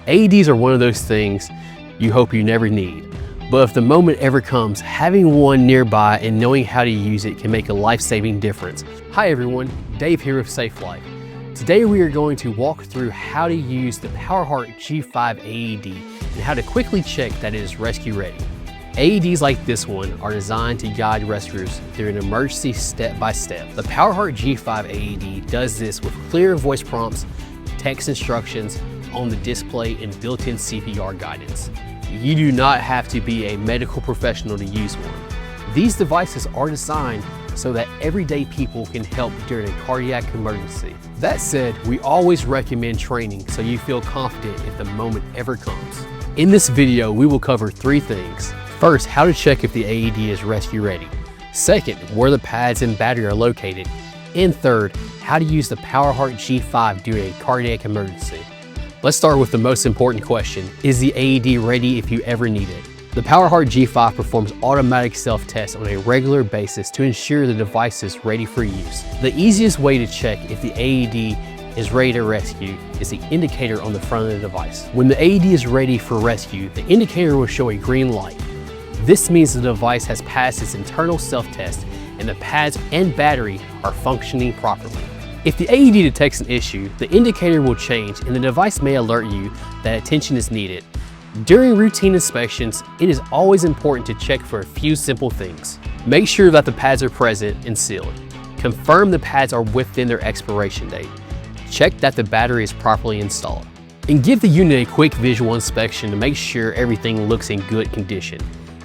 AEDs are one of those things you hope you never need. But if the moment ever comes, having one nearby and knowing how to use it can make a life-saving difference. Hi everyone, Dave here with Safe Life. Today we are going to walk through how to use the Powerheart G5 AED and how to quickly check that it is rescue ready. AEDs like this one are designed to guide rescuers through an emergency step-by-step. The Powerheart G5 AED does this with clear voice prompts, text instructions on the display, and built-in CPR guidance. You do not have to be a medical professional to use one. These devices are designed so that everyday people can help during a cardiac emergency. That said, we always recommend training so you feel confident if the moment ever comes. In this video, we will cover 3 things. First, how to check if the AED is rescue ready. Second, where the pads and battery are located. And third, how to use the Powerheart G5 during a cardiac emergency. Let's start with the most important question. Is the AED ready if you ever need it? The Powerheart G5 performs automatic self-tests on a regular basis to ensure the device is ready for use. The easiest way to check if the AED is ready to rescue is the indicator on the front of the device. When the AED is ready for rescue, the indicator will show a green light. This means the device has passed its internal self-test and the pads and battery are functioning properly. If the AED detects an issue, the indicator will change and the device may alert you that attention is needed. During routine inspections, it is always important to check for a few simple things. Make sure that the pads are present and sealed. Confirm the pads are within their expiration date. Check that the battery is properly installed. And give the unit a quick visual inspection to make sure everything looks in good condition.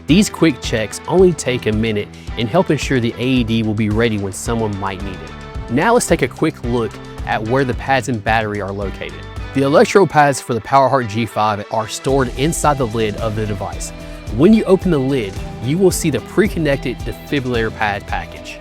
These quick checks only take a minute and help ensure the AED will be ready when someone might need it. Now let's take a quick look at where the pads and battery are located. The electrode pads for the Powerheart G5 are stored inside the lid of the device. When you open the lid, you will see the pre-connected defibrillator pad package.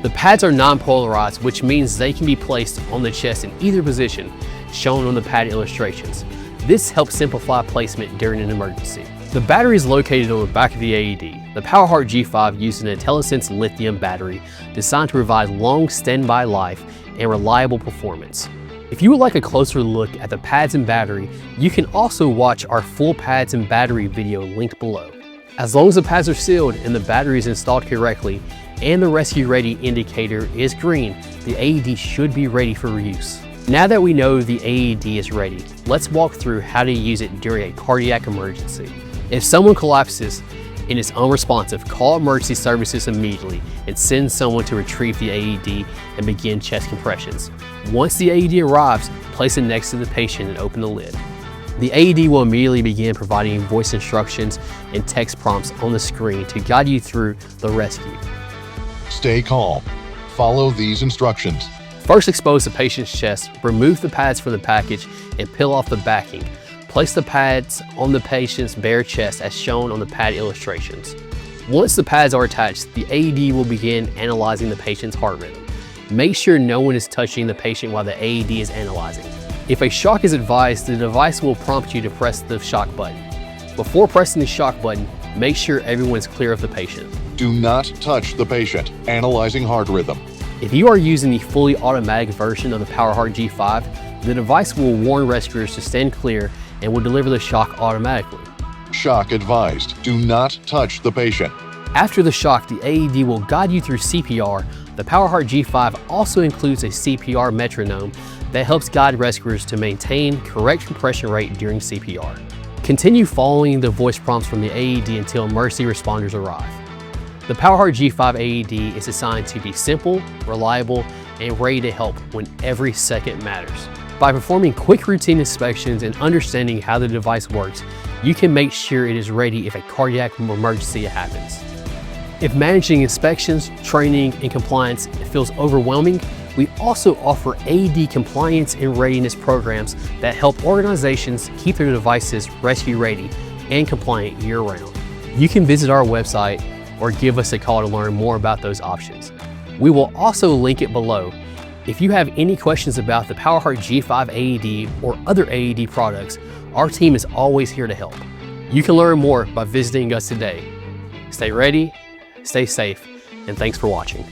The pads are non-polarized, which means they can be placed on the chest in either position, shown on the pad illustrations. This helps simplify placement during an emergency. The battery is located on the back of the AED. The Powerheart G5 uses an IntelliSense lithium battery designed to provide long standby life and reliable performance. If you would like a closer look at the pads and battery, you can also watch our full pads and battery video linked below. As long as the pads are sealed and the battery is installed correctly and the rescue ready indicator is green, the AED should be ready for use. Now that we know the AED is ready, let's walk through how to use it during a cardiac emergency. If someone collapses and is unresponsive, call emergency services immediately and send someone to retrieve the AED and begin chest compressions. Once the AED arrives, place it next to the patient and open the lid. The AED will immediately begin providing voice instructions and text prompts on the screen to guide you through the rescue. Stay calm. Follow these instructions. First, expose the patient's chest, remove the pads from the package, and peel off the backing. Place the pads on the patient's bare chest as shown on the pad illustrations. Once the pads are attached, the AED will begin analyzing the patient's heart rhythm. Make sure no one is touching the patient while the AED is analyzing. If a shock is advised, the device will prompt you to press the shock button. Before pressing the shock button, make sure everyone is clear of the patient. Do not touch the patient. Analyzing heart rhythm. If you are using the fully automatic version of the Powerheart G5, the device will warn rescuers to stand clear and will deliver the shock automatically. Shock advised. Do not touch the patient. After the shock, the AED will guide you through CPR. The Powerheart G5 also includes a CPR metronome that helps guide rescuers to maintain correct compression rate during CPR. Continue following the voice prompts from the AED until emergency responders arrive. The Powerheart G5 AED is designed to be simple, reliable, and ready to help when every second matters. By performing quick routine inspections and understanding how the device works, you can make sure it is ready if a cardiac emergency happens. If managing inspections, training, and compliance feels overwhelming, we also offer AED compliance and readiness programs that help organizations keep their devices rescue ready and compliant year-round. You can visit our website or give us a call to learn more about those options. We will also link it below. If you have any questions about the Powerheart G5 AED or other AED products, our team is always here to help. You can learn more by visiting us today. Stay ready, stay safe, and thanks for watching.